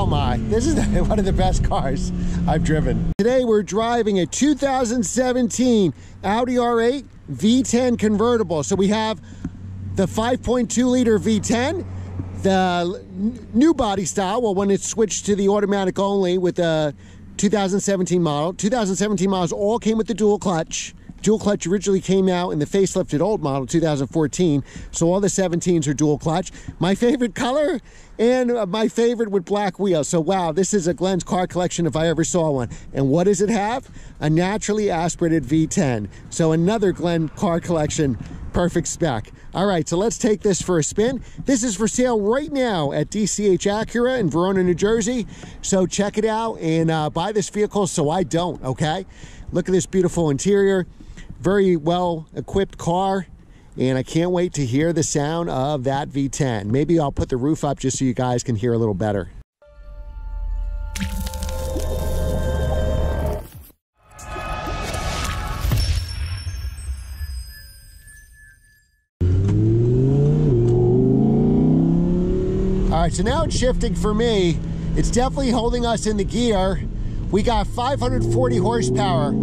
Oh my, this is one of the best cars I've driven. Today we're driving a 2017 Audi R8 V10 convertible. So we have the 5.2 liter V10, the new body style, well, when it's switched to the automatic only with the 2017 model. 2017 models all came with the dual clutch. Dual clutch originally came out in the facelifted old model, 2014. So all the 17s are dual clutch. My favorite color and my favorite with black wheels. So wow, this is a Glenn's car collection if I ever saw one. And what does it have? A naturally aspirated V10. So another Glenn car collection, perfect spec. All right, so let's take this for a spin. This is for sale right now at DCH Acura in Verona, New Jersey. So check it out and buy this vehicle so I don't, okay? Look at this beautiful interior. Very well equipped car, and I can't wait to hear the sound of that V10. Maybe I'll put the roof up just so you guys can hear a little better. All right, so now it's shifting for me. It's definitely holding us in the gear. We got 540 horsepower.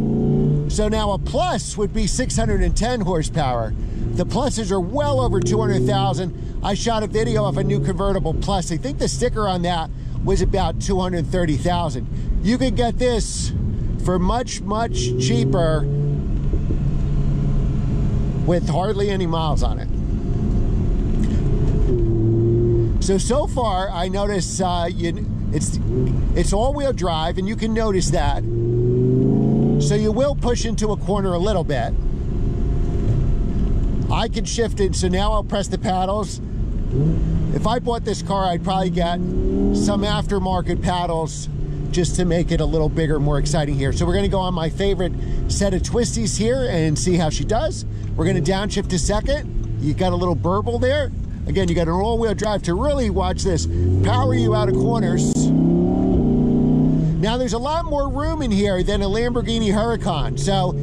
So now a plus would be 610 horsepower. The pluses are well over 200,000. I shot a video of a new convertible plus. I think the sticker on that was about 230,000. You could get this for much, much cheaper with hardly any miles on it. So far I notice it's all-wheel drive, and you can notice that. So you will push into a corner a little bit. I can shift it, so now I'll press the paddles. If I bought this car, I'd probably get some aftermarket paddles just to make it a little bigger, more exciting here. So we're gonna go on my favorite set of twisties here and see how she does. We're gonna downshift a second. You got a little burble there. Again, you got an all-wheel drive to really, watch this, power you out of corners. Now there's a lot more room in here than a Lamborghini Huracan. So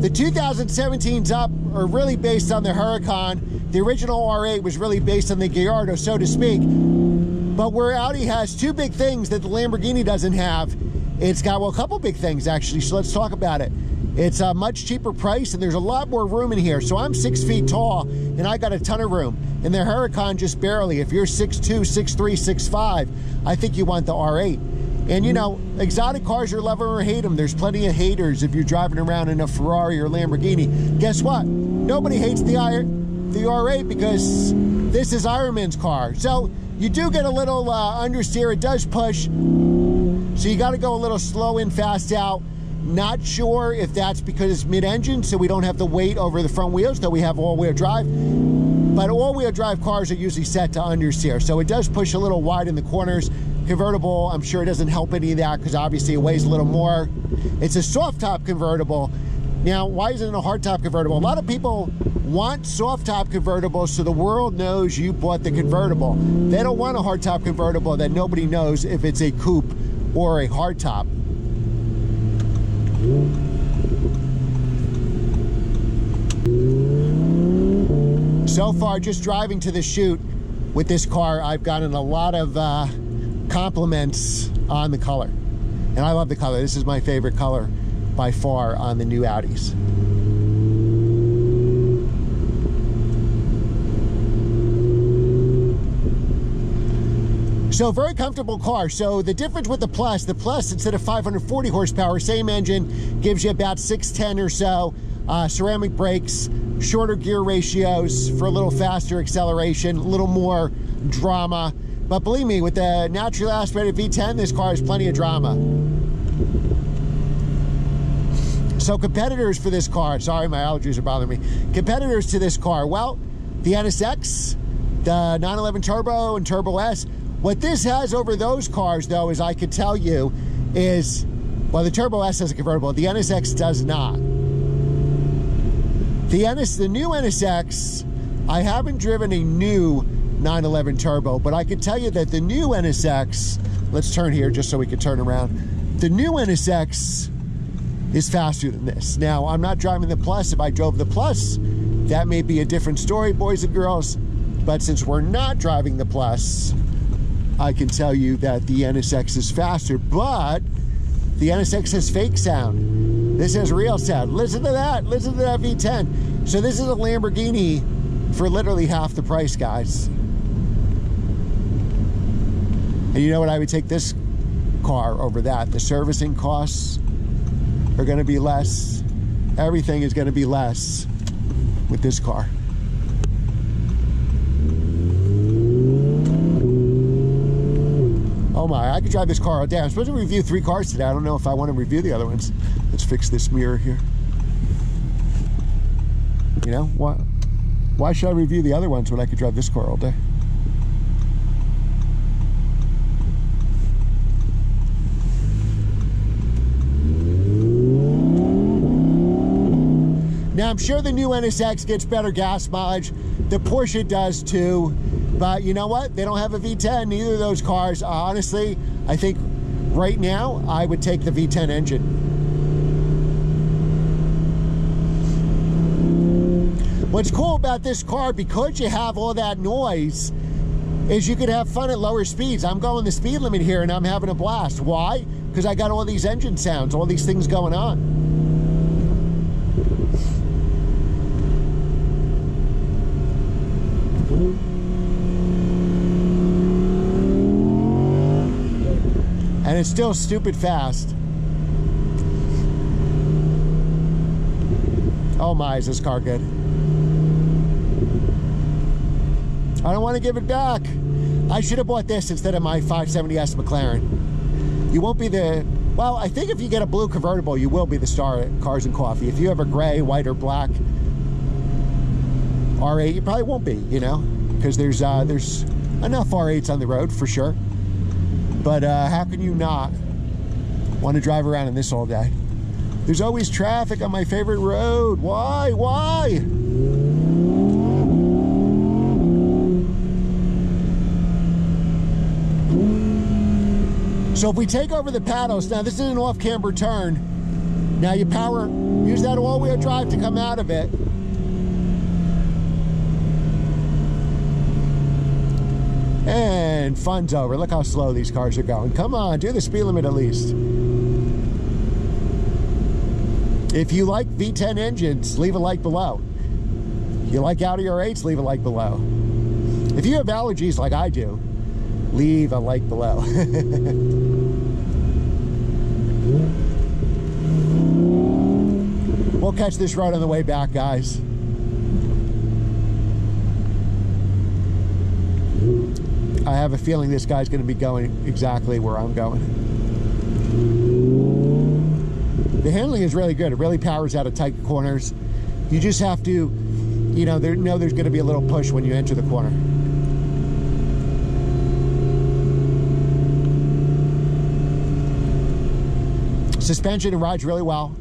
the 2017s up are really based on the Huracan. The original R8 was really based on the Gallardo, so to speak. But where Audi has two big things that the Lamborghini doesn't have, it's got, well, a couple big things actually, so let's talk about it. It's a much cheaper price, and there's a lot more room in here. So I'm 6 feet tall, and I got a ton of room. And the Huracan just barely. If you're 6'2", 6'3", 6'5", I think you want the R8. And you know, exotic cars, you love them or hate them. There's plenty of haters if you're driving around in a Ferrari or Lamborghini. Guess what? Nobody hates the R8 because this is Ironman's car. So you do get a little understeer. It does push. So you got to go a little slow in, fast out. Not sure if that's because it's mid-engine, so we don't have the weight over the front wheels, though we have all-wheel drive. But all-wheel drive cars are usually set to understeer, so it does push a little wide in the corners. Convertible, I'm sure it doesn't help any of that because obviously it weighs a little more. It's a soft top convertible. Now, why isn't it a hard top convertible? A lot of people want soft top convertibles so the world knows you bought the convertible. They don't want a hard top convertible that nobody knows if it's a coupe or a hard top. So far, just driving to the shoot with this car, I've gotten a lot of compliments on the color. And I love the color. This is my favorite color by far on the new Audis. So very comfortable car. So the difference with the plus instead of 540 horsepower, same engine, gives you about 610 or so. Ceramic brakes, shorter gear ratios for a little faster acceleration, a little more drama. But believe me, with the naturally aspirated V10, this car has plenty of drama. So competitors for this car, sorry, my allergies are bothering me. Competitors to this car, well, the NSX, the 911 Turbo and Turbo S. What this has over those cars, though, as I could tell you, is, well, the Turbo S has a convertible. The NSX does not. The new NSX, I haven't driven a new 911 Turbo, but I can tell you that the new NSX, let's turn here just so we can turn around. The new NSX is faster than this. Now, I'm not driving the Plus. If I drove the Plus, that may be a different story, boys and girls. But since we're not driving the Plus, I can tell you that the NSX is faster, but the NSX has fake sound. This has real sound. Listen to that. Listen to that V10. So this is a Lamborghini for literally half the price, guys. And you know what? I would take this car over that. The servicing costs are going to be less. Everything is going to be less with this car. Oh my, I could drive this car all day. I'm supposed to review 3 cars today. I don't know if I want to review the other ones. Let's fix this mirror here. You know, why should I review the other ones when I could drive this car all day? Now, I'm sure the new NSX gets better gas mileage. The Porsche does too. But you know what? They don't have a V10, neither of those cars. Honestly, I think right now, I would take the V10 engine. What's cool about this car, because you have all that noise, is you could have fun at lower speeds. I'm going the speed limit here and I'm having a blast. Why? Because I got all these engine sounds, all these things going on. And it's still stupid fast. Oh my, is this car good? I don't want to give it back. I should have bought this instead of my 570S McLaren. You won't be the, well, I think if you get a blue convertible, you will be the star at Cars and Coffee. If you have a gray, white, or black R8, you probably won't be, you know, because there's enough R8s on the road for sure. But how can you not want to drive around in this all day? There's always traffic on my favorite road. Why? Why? So if we take over the paddles, now this is an off-camber turn. Now you use that all-wheel drive to come out of it. And fun's over. Look how slow these cars are going. Come on, do the speed limit at least. If you like V10 engines, leave a like below. If you like Audi R8s, leave a like below. If you have allergies like I do, leave a like below. We'll catch this road on the way back, guys. I have a feeling this guy's going to be going exactly where I'm going. The handling is really good. It really powers out of tight corners. You just have to, you know, there's going to be a little push when you enter the corner. Suspension, it rides really well.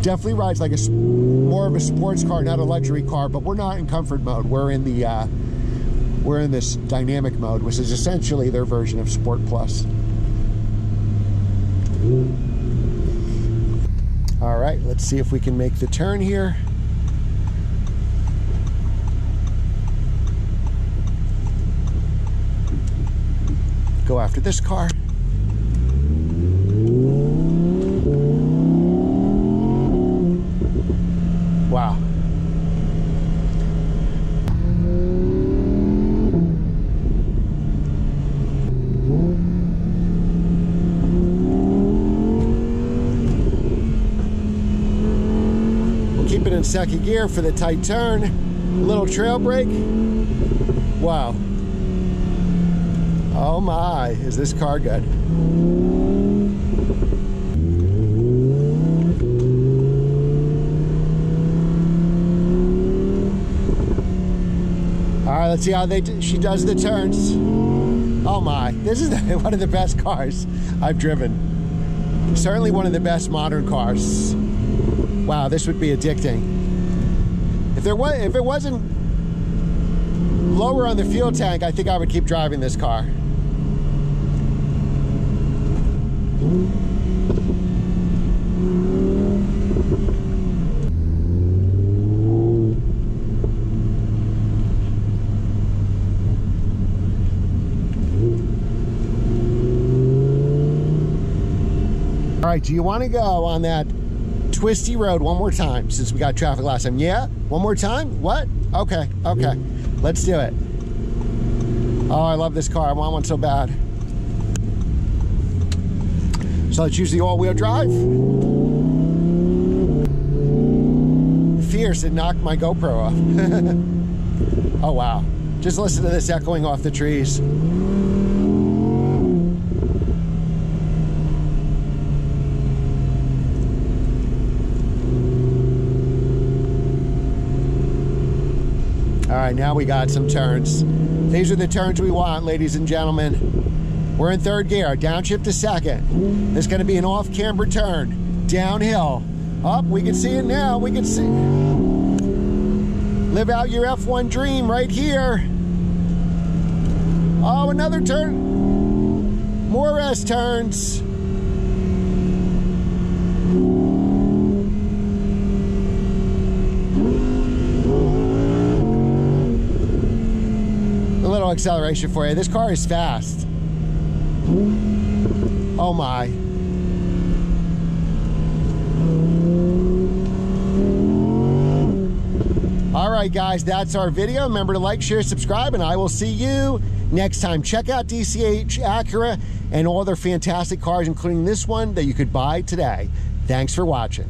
Definitely rides like more of a sports car, not a luxury car, but we're not in comfort mode. We're in this dynamic mode, which is essentially their version of Sport Plus. All right, let's see if we can make the turn here. Go after this car. Wow. Keep it in second gear for the tight turn. A little trail brake. Wow. Oh my, is this car good? All right, let's see how she does the turns. Oh my, this is one of the best cars I've driven. Certainly one of the best modern cars. Wow, this would be addicting. If it wasn't lower on the fuel tank, I think I would keep driving this car. right, do you want to go on that twisty road one more time since we got traffic last time? Yeah? One more time? What? Okay, okay. Let's do it. Oh, I love this car. I want one so bad. So let's use the all-wheel drive. Fierce, it knocked my GoPro off. Oh, wow. Just listen to this echoing off the trees. All right, now we got some turns. These are the turns we want, ladies and gentlemen. We're in third gear, downshift to second. There's gonna be an off-camber turn, downhill. Up, we can see it now, we can see. Live out your F1 dream right here. Oh, another turn. More S turns. A little acceleration for you. This car is fast. Oh my. All right, guys, that's our video. Remember to like, share, subscribe, and I will see you next time. Check out DCH Acura and all their fantastic cars, including this one that you could buy today. Thanks for watching.